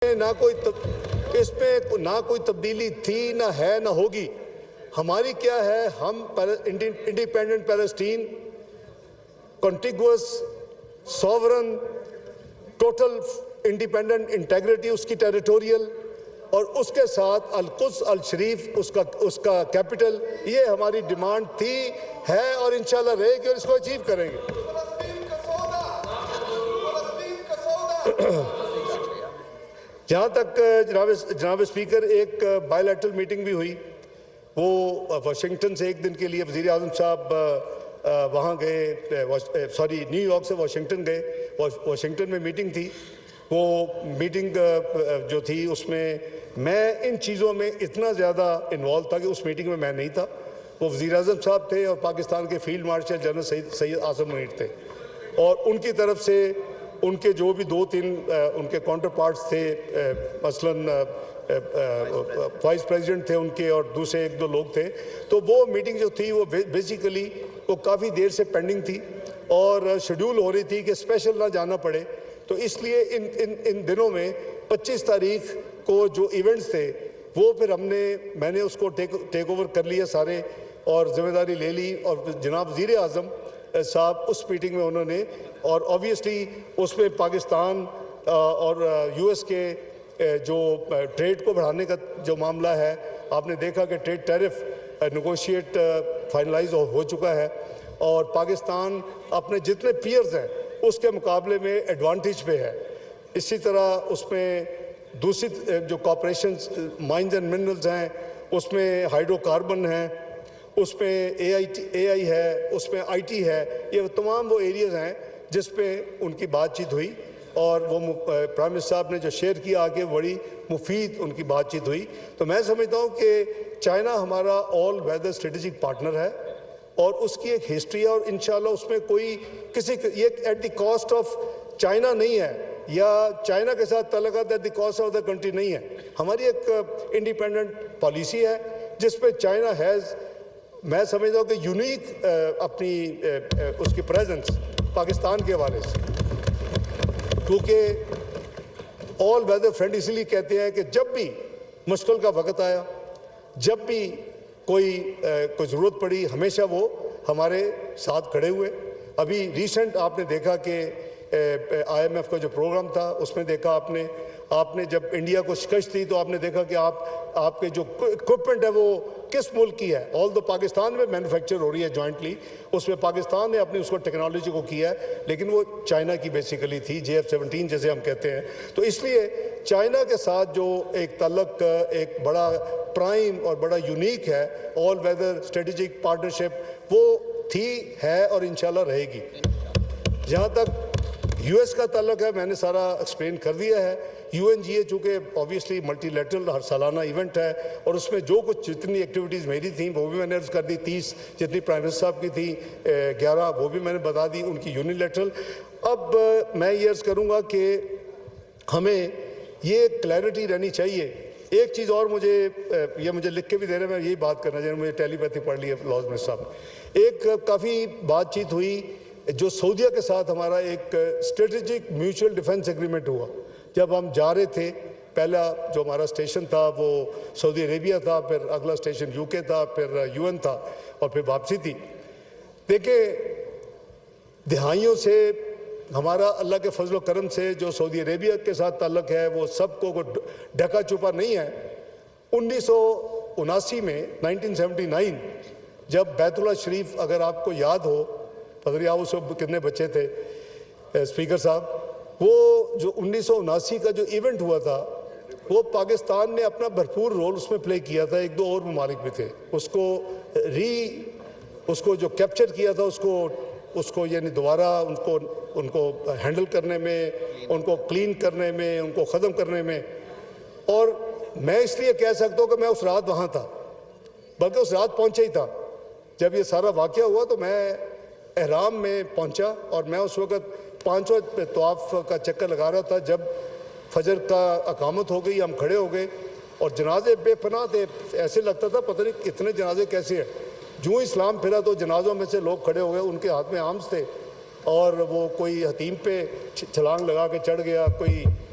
اس پہ نہ کوئی تبدیلی تھی نہ ہے نہ ہوگی. ہماری کیا ہے, ہم independent Palestine, contiguous, sovereign, total independent integrity اس کی ٹیریٹوریل, اور اس کے ساتھ القدس الشریف اس کا کیپٹل. یہ ہماری ڈیمانڈ تھی, ہے اور انشاءاللہ رہے گی, اور اس کو اچیو کریں گے. جہاں تک جناب اسپیکر, ایک بائی لیٹرل میٹنگ بھی ہوئی, وہ واشنگٹن سے ایک دن کے لیے وزیر اعظم صاحب وہاں گئے, نیو یارک سے واشنگٹن گئے. واشنگٹن میں میٹنگ تھی. وہ میٹنگ جو تھی اس میں ان چیزوں میں اتنا زیادہ انوالو تھا کہ اس میٹنگ میں میں نہیں تھا. وہ وزیر اعظم صاحب تھے اور پاکستان کے فیلڈ مارشل جنرل سید اعظم منیر تھے, اور ان کی طرف سے ان کے جو بھی 2-3 ان کے کاؤنٹر پارٹس تھے, مثلاً وائس پریزیڈنٹ تھے ان کے, اور دوسرے 1-2 لوگ تھے. تو وہ میٹنگ جو تھی وہ بیسیکلی وہ کافی دیر سے پینڈنگ تھی اور شیڈول ہو رہی تھی کہ اسپیشل نہ جانا پڑے. تو اس لیے ان دنوں میں 25 تاریخ کو جو ایونٹس تھے وہ پھر میں نے اس کو ٹیک اوور کر لیا سارے, اور ذمہ داری لے لی. اور جناب وزیر اعظم صاحب اس میٹنگ میں انہوں نے, اور آبویسلی اس میں پاکستان اور یو ایس کے جو ٹریڈ کو بڑھانے کا جو معاملہ ہے, آپ نے دیکھا کہ ٹریڈ ٹیرف نیگوشیٹ فائنلائز ہو چکا ہے, اور پاکستان اپنے جتنے پیئرز ہیں اس کے مقابلے میں ایڈوانٹیج پہ ہے. اسی طرح اس میں دوسری جو کارپوریشنز مائنز اینڈ منرلز ہیں, اس میں ہائیڈرو کاربن ہیں, اس میں اے آئی ہے, اس میں آئی ٹی ہے. یہ تمام وہ ایریاز ہیں جس پہ ان کی بات چیت ہوئی, اور وہ پرائم منسٹر صاحب نے جو شیئر کیا آگے بڑی مفید ان کی بات چیت ہوئی. تو میں سمجھتا ہوں کہ چائنا ہمارا آل ویدر اسٹریٹجک پارٹنر ہے, اور اس کی ایک ہسٹری ہے, اور انشاءاللہ اس میں کوئی یہ at the cost of China نہیں ہے, یا چائنا کے ساتھ تعلقات at the cost of the country نہیں ہے. ہماری ایک انڈیپینڈنٹ پالیسی ہے جس پہ چائنا ہیز, میں سمجھتا ہوں کہ یونیک اپنی اس کی پریزنس پاکستان کے حوالے سے, کیونکہ آل ویدر فرینڈ اسی لیے کہتے ہیں کہ جب بھی مشکل کا وقت آیا, جب بھی کوئی ضرورت پڑی, ہمیشہ وہ ہمارے ساتھ کھڑے ہوئے. ابھی ریسنٹ آپ نے دیکھا کہ آئی ایم ایف کا جو پروگرام تھا اس میں دیکھا آپ نے جب انڈیا کو شکست دی تو آپ نے دیکھا کہ آپ کے جو اکوپمنٹ ہے وہ کس ملک کی ہے. آل دو پاکستان میں مینوفیکچر ہو رہی ہے جوائنٹلی, اس میں پاکستان نے اپنی اس کو ٹیکنالوجی کو کیا ہے, لیکن وہ چائنا کی بیسیکلی تھی, JF-17 جیسے ہم کہتے ہیں. تو اس لیے چائنا کے ساتھ جو ایک تعلق ایک بڑا پرائم اور بڑا یونیک ہے, آل ویدر اسٹریٹجک پارٹنرشپ, وہ تھی, ہے اور انشاءاللہ رہے گی. جہاں تک یو ایس کا تعلق ہے, میں نے سارا ایکسپلین کر دیا ہے. UNGA چونکہ آبویسلی ملٹی لیٹرل ہر سالانہ ایونٹ ہے, اور اس میں جو کچھ جتنی ایکٹیویٹیز میری تھیں وہ بھی میں نے عرض کر دی. 30 جتنی پرائم منسٹر صاحب کی تھی, 11 وہ بھی میں نے بتا دی ان کی یونی لیٹرل. اب میں یہ عرض کروں گا کہ ہمیں یہ کلیئرٹی رہنی چاہیے. ایک چیز اور مجھے لکھ کے بھی دے رہے ہیں, میں یہی بات کرنا چاہیے, مجھے ٹیلی پیتھی پڑھ لی ہے لاز منسٹر صاحب. ایک کافی بات چیت ہوئی جو سعودیہ کے ساتھ ہمارا ایک اسٹریٹجک میوچل ڈیفنس ایگریمنٹ ہوا. جب ہم جا رہے تھے, پہلا جو ہمارا اسٹیشن تھا وہ سعودی عربیہ تھا, پھر اگلا اسٹیشن UK تھا, پھر UN تھا, اور پھر واپسی تھی. دیکھیں, دہائیوں سے ہمارا اللہ کے فضل و کرم سے جو سعودی عربیہ کے ساتھ تعلق ہے وہ سب کو ڈھکا چھپا نہیں ہے. 1979 میں 1979 جب بیت اللہ شریف, اگر آپ کو یاد ہو, پتہ نہیں آپ اس وقت کتنے بچے تھے اسپیکر صاحب, وہ جو 1979 کا جو ایونٹ ہوا تھا وہ پاکستان نے اپنا بھرپور رول اس میں پلے کیا تھا. 1-2 اور ممالک بھی تھے. اس کو جو کیپچر کیا تھا, اس کو یعنی دوبارہ ان کو ہینڈل کرنے میں, ان کو کلین کرنے میں, ان کو ختم کرنے میں. اور میں اس لیے کہہ سکتا ہوں کہ میں اس رات وہاں تھا, بلکہ اس رات پہنچا ہی تھا. جب یہ سارا واقعہ ہوا تو میں احرام میں پہنچا, اور میں اس وقت 5 وقت طواف کا چکر لگا رہا تھا. جب فجر کا اقامت ہو گئی, ہم کھڑے ہو گئے, اور جنازے بے پناہ تھے. ایسے لگتا تھا پتہ نہیں کتنے جنازے کیسے ہیں. جو اسلام پھرا تو جنازوں میں سے لوگ کھڑے ہو گئے, ان کے ہاتھ میں آرمز تھے, اور وہ کوئی حتیم پہ چھلانگ لگا کے چڑھ گیا, کوئی